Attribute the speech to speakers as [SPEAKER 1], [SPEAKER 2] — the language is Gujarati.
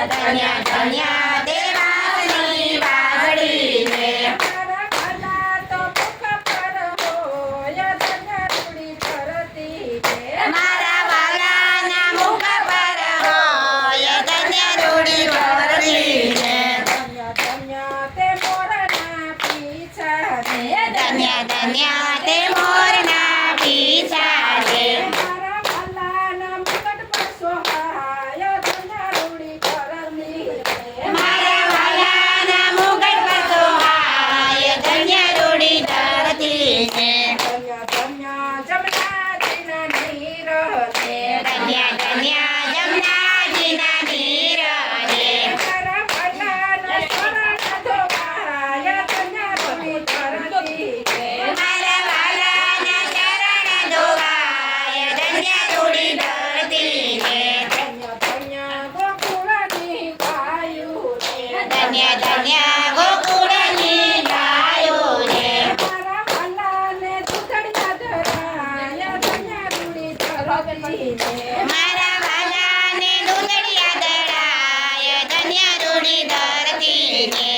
[SPEAKER 1] ધન્ય ધન્ય દેવાસની વાઘડીને
[SPEAKER 2] મારા વાલા તો મુખ પર હોય ધન્ય રૂડી ધરતી ને
[SPEAKER 1] મારા વાલાના મુખ પર હોય ધન્ય રૂડી ધરતીને
[SPEAKER 2] ધન્ય ધન્ય તે મોરના પીછા ને
[SPEAKER 1] ધન્ય ધન્ય તે મોરના પીછા છે
[SPEAKER 2] મારા વાલાના મુકટ પર સોહાય ધન્ય રૂડી ધરતી ને
[SPEAKER 1] મારા વાલાના મુગટ પર સોહાય ધન્ય રૂડી ધરતીને
[SPEAKER 2] ધન્ય ધન્ય જમનાજીના નીર છે
[SPEAKER 1] ધન્ય ધન્ય જમનાજીના નીર છે
[SPEAKER 2] મારા વાલાના શરણ ધોવાય ધન્ય રૂડી ધરતી ને
[SPEAKER 1] મારા વાલાના ચરણ ધોવાય ધન્ય રૂડી ધરતીને
[SPEAKER 2] ધન્ય ધન્ય ગોકુળની ગાયું છે
[SPEAKER 1] ધન્ય ધન્ય ગોકુળની ગાયો છે
[SPEAKER 2] મારા વાલાને દૂધડિયા ધરાય ધન્ય રૂડી ધરતી ને
[SPEAKER 1] મારા વાલાને દૂધડિયા દળાય ધન્ય રૂડી ધરતીને